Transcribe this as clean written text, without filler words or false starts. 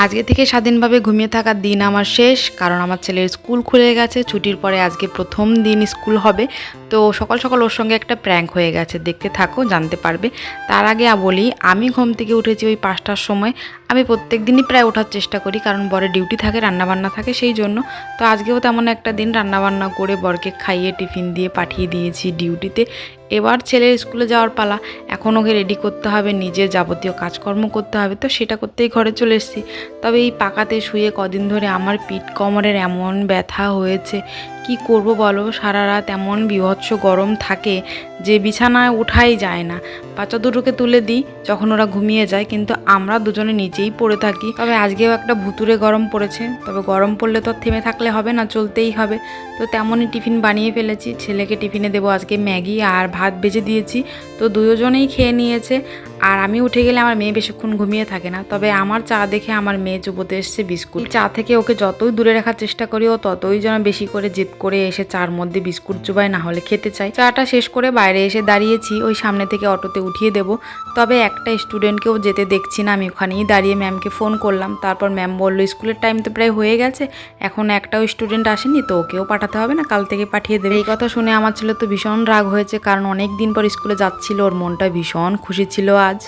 আজকে থেকে স্বাধীনভাবে ঘুমিয়ে থাকার দিন আমার শেষ, কারণ আমার ছেলের স্কুল খুলে গেছে। ছুটির পরে আজকে প্রথম দিন স্কুল হবে। তো সকাল সকাল ওর সঙ্গে একটা প্র্যাঙ্ক হয়ে গেছে, দেখতে থাকো জানতে পারবে। তার আগে বলি, আমি ঘুম থেকে উঠেছি ওই 5টার সময়। আমি প্রত্যেক দিনই প্রায় ওঠার চেষ্টা করি, কারণ বরের ডিউটি থাকে, রান্নাবান্না থাকে, সেই জন্য। তো আজকেও তেমন একটা দিন রান্নাবান্না করে বরকে খাইয়ে টিফিন দিয়ে পাঠিয়ে দিয়েছি ডিউটিতে। এবার ছেলের স্কুলে যাওয়ার পালা। এখন ওকে রেডি করতে হবে, নিজের যাবতীয় কাজকর্ম করতে হবে, তো সেটা করতেই ঘরে চলে এসেছি। তবে এই পাকাতে শুয়ে কদিন ধরে আমার পিঠ কোমরের এমন ব্যথা হয়েছে, কি করব বলো। সারা রাত এমন বীভৎস গরম থাকে যে বিছানায় ওঠাই যায় না। বাচ্চা দুটোকে তুলে দিই যখন ওরা ঘুমিয়ে যায়, কিন্তু আমরা দুজনে নিচেই পড়ে থাকি। তবে আজকেও একটা ভুতুরে গরম পড়েছে। তবে গরম পড়লে তো থেমে থাকলে হবে না, চলতেই হবে। তো তেমনই টিফিন বানিয়ে ফেলেছি। ছেলেকে টিফিনে দেবো আজকে ম্যাগি আর ভাত ভেজে দিয়েছি, তো দুজনেই খেয়ে নিয়েছে। আর আমি উঠে গেলে আমার মেয়ে বেশিক্ষণ ঘুমিয়ে থাকে না। তবে আমার চা দেখে আমার মেয়ে চুবোতে এসছে বিস্কুট। চা থেকে ওকে যতই দূরে রাখার চেষ্টা করি, ও ততই যেন বেশি করে জেদ করে এসে চার মধ্যে বিস্কুট চুবায়, না হলে খেতে চাই। চাটা শেষ করে বাইরে এসে দাঁড়িয়েছি, ওই সামনে থেকে অটোতে উঠিয়ে দেবো। তবে একটা স্টুডেন্টকেও যেতে দেখছি না। আমি ওখানেই দাঁড়িয়ে ম্যামকে ফোন করলাম। তারপর ম্যাম বললো স্কুলের টাইম তো প্রায় হয়ে গেছে, এখন একটাও স্টুডেন্ট আসেনি, তো ওকেও পাঠাতে হবে না, কাল থেকে পাঠিয়ে দেবে। এই কথা শুনে আমার ছেলে তো ভীষণ রাগ হয়েছে, কারণ অনেক দিন পর স্কুলে যাচ্ছিল, ওর মনটা ভীষণ খুশি ছিল আজ।